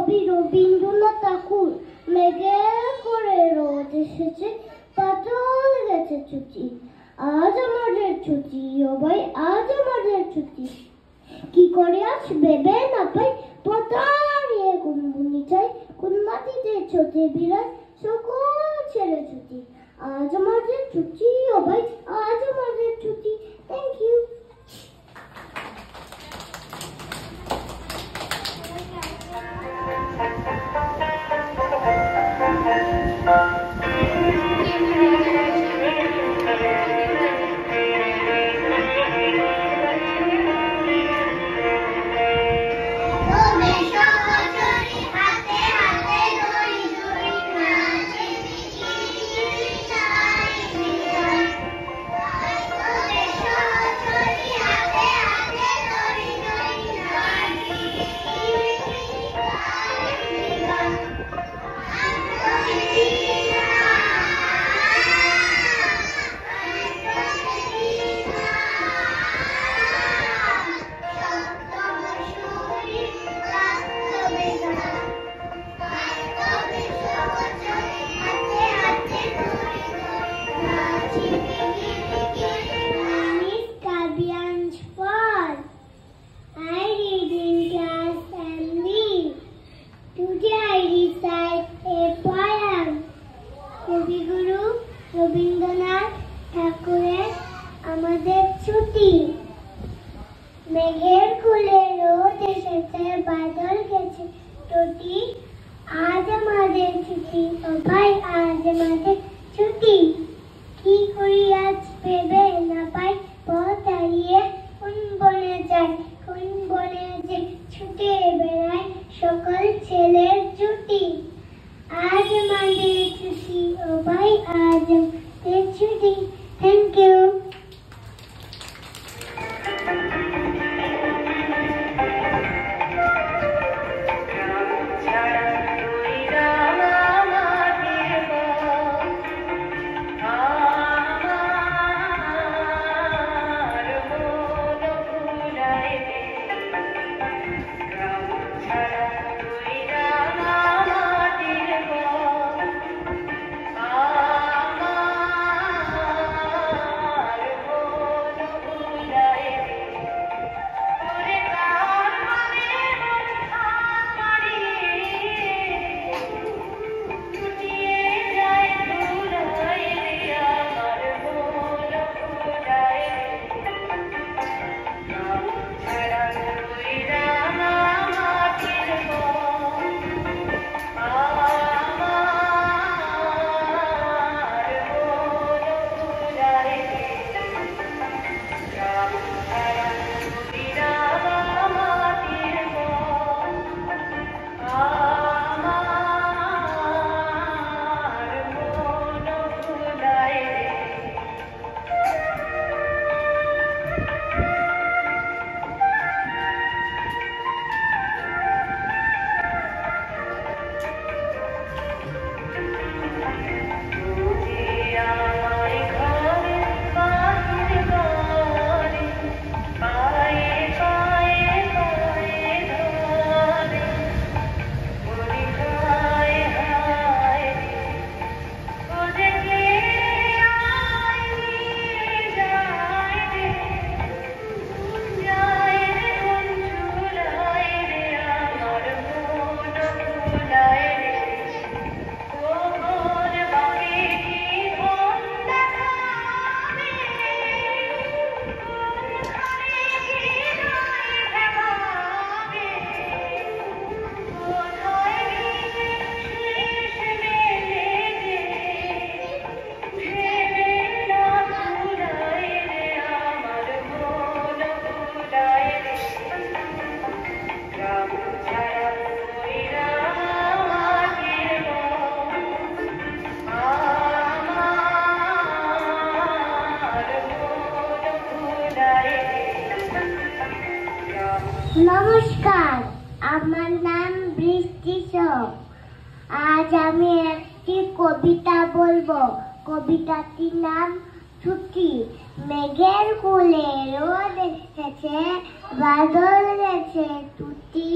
কবি রবীন্দ্রনাথ ঠাকুর। মেঘের করে রোদ এসেছে, বাদল গেছে ছুটি, আজ আমাদের ছুটি, ও ভাই আজ আমাদের ছুটি। কি করে আজ ভেবে না পাই, পতারিয়ে গুনগুনি চাই, কোন মাটিতে ছোটে বিরাজ সকল ছেড়ে ছুটি। আজ আমাদের ছুটি, ও ভাই আজ আমাদের ছুটি। Thank you. কবিগুরু রবীন্দ্রনাথ ঠাকুরের আমাদের ছুটি। মেঘের কোলে রোদ এসেছে, বাদল গেছে ছুটি, আজ আমাদের ছুটি, ও ভাই আজ আমাদের ছুটি। কি করি আজ ভেবে না পাই, পথ হারিয়ে কোন বনে যাই, কোন বনে যে ছুটে বেড়ায় সকল ছেলের ছুটি। আজ আমাদের ছুটি, ও ভাই আজ আমাদের ছুটি। Thank you. নমস্কার, আমার নাম বৃষ্টি সোম। আজ আমি একটি কবিতা বলবো। কবিতাটির নাম ছুটি। মেঘের কোলে রোদ এসেছে, বাদল গেছে ছুটি,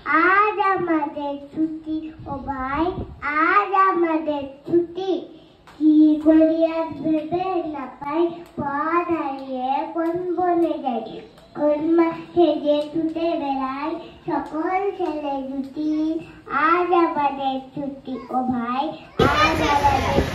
আজ আমাদের ছুটি ও ভাই আজ আমাদের ছুটি কি করি আজ ভেবে না পাই পথ হারিয়ে কোন বনে যাই কোন মাঠে যে ছুটে বেড়াই সকল ছেলে জুটি আজ আমাদের ছুটি ও ভাই আজ আমাদের